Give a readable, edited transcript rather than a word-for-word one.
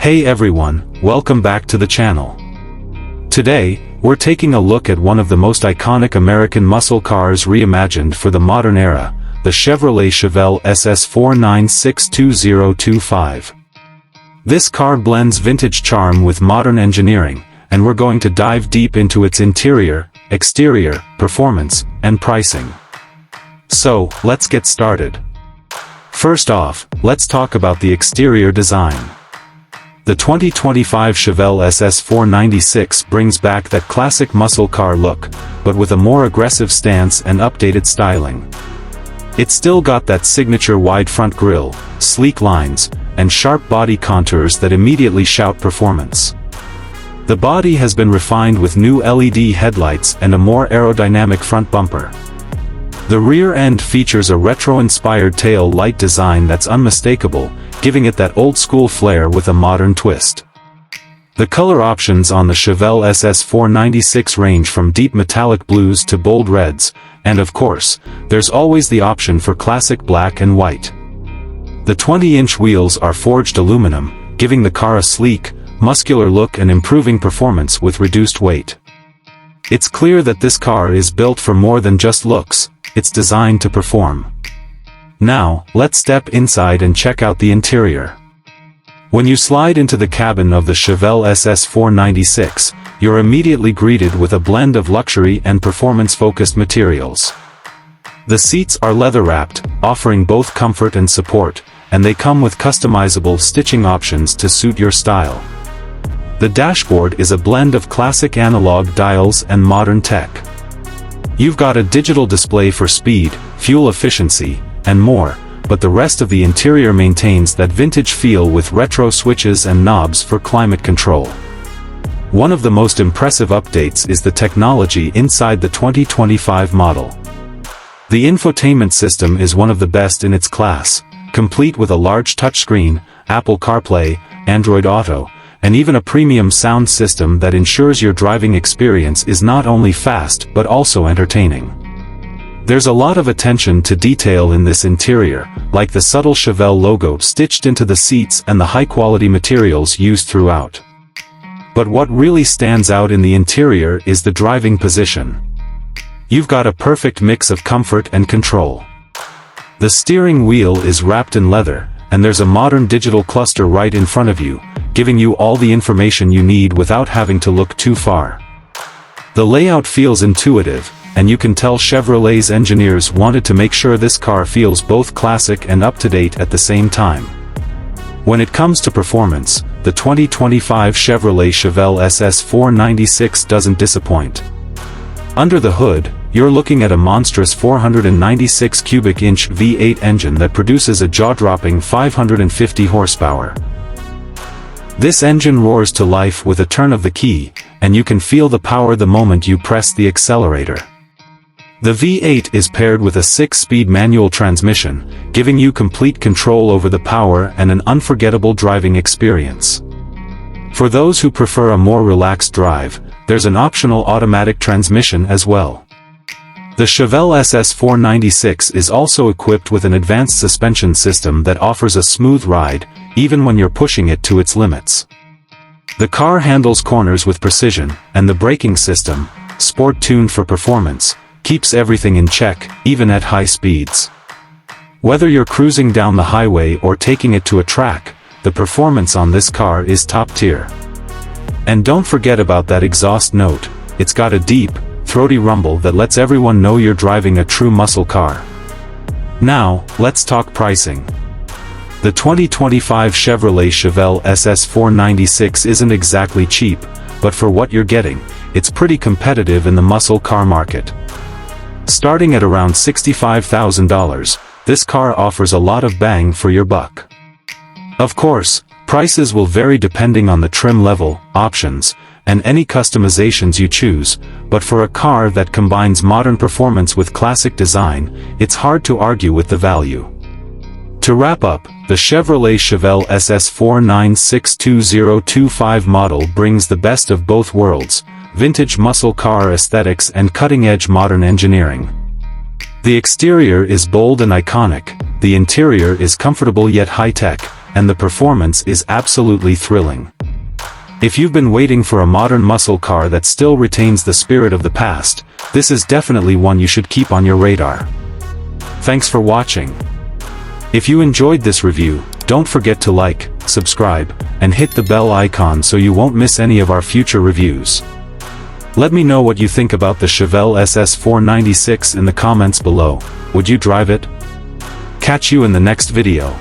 Hey everyone, welcome back to the channel. Today, we're taking a look at one of the most iconic American muscle cars reimagined for the modern era, the Chevrolet Chevelle SS 49622025. This car blends vintage charm with modern engineering, and we're going to dive deep into its interior, exterior, performance, and pricing. So, let's get started. First off, let's talk about the exterior design. The 2025 Chevelle SS 496 brings back that classic muscle car look, but with a more aggressive stance and updated styling. It's still got that signature wide front grille, sleek lines, and sharp body contours that immediately shout performance. The body has been refined with new LED headlights and a more aerodynamic front bumper. The rear end features a retro-inspired tail light design that's unmistakable, giving it that old-school flair with a modern twist. The color options on the Chevelle SS 496 range from deep metallic blues to bold reds, and of course, there's always the option for classic black and white. The 20-inch wheels are forged aluminum, giving the car a sleek, muscular look and improving performance with reduced weight. It's clear that this car is built for more than just looks, it's designed to perform. Now, let's step inside and check out the interior. When you slide into the cabin of the Chevelle SS 496, you're immediately greeted with a blend of luxury and performance-focused materials. The seats are leather-wrapped, offering both comfort and support, and they come with customizable stitching options to suit your style. The dashboard is a blend of classic analog dials and modern tech. You've got a digital display for speed, fuel efficiency, and more, but the rest of the interior maintains that vintage feel with retro switches and knobs for climate control. One of the most impressive updates is the technology inside the 2025 model. The infotainment system is one of the best in its class, complete with a large touchscreen, Apple CarPlay, Android Auto, and even a premium sound system that ensures your driving experience is not only fast but also entertaining. There's a lot of attention to detail in this interior, like the subtle Chevelle logo stitched into the seats and the high-quality materials used throughout. But what really stands out in the interior is the driving position. You've got a perfect mix of comfort and control. The steering wheel is wrapped in leather, and there's a modern digital cluster right in front of you, giving you all the information you need without having to look too far. The layout feels intuitive, and you can tell Chevrolet's engineers wanted to make sure this car feels both classic and up-to-date at the same time. When it comes to performance, the 2025 Chevrolet Chevelle SS 496 doesn't disappoint. Under the hood, you're looking at a monstrous 496 cubic inch V8 engine that produces a jaw-dropping 550 horsepower. This engine roars to life with a turn of the key, and you can feel the power the moment you press the accelerator. The V8 is paired with a 6-speed manual transmission, giving you complete control over the power and an unforgettable driving experience. For those who prefer a more relaxed drive, there's an optional automatic transmission as well. The Chevelle SS 496 is also equipped with an advanced suspension system that offers a smooth ride, even when you're pushing it to its limits. The car handles corners with precision, and the braking system, sport-tuned for performance, keeps everything in check, even at high speeds. Whether you're cruising down the highway or taking it to a track, the performance on this car is top tier. And don't forget about that exhaust note. It's got a deep, throaty rumble that lets everyone know you're driving a true muscle car. Now, let's talk pricing. The 2025 Chevrolet Chevelle SS 496 isn't exactly cheap, but for what you're getting, it's pretty competitive in the muscle car market. Starting at around $65,000, this car offers a lot of bang for your buck. Of course, prices will vary depending on the trim level, options, and any customizations you choose, but for a car that combines modern performance with classic design, it's hard to argue with the value. To wrap up, the Chevrolet Chevelle SS 4962025 model brings the best of both worlds, vintage muscle car aesthetics and cutting-edge modern engineering. The exterior is bold and iconic, the interior is comfortable yet high-tech, and the performance is absolutely thrilling. If you've been waiting for a modern muscle car that still retains the spirit of the past, this is definitely one you should keep on your radar. Thanks for watching. If you enjoyed this review, don't forget to like, subscribe, and hit the bell icon so you won't miss any of our future reviews. Let me know what you think about the Chevelle SS 496 in the comments below. Would you drive it? Catch you in the next video.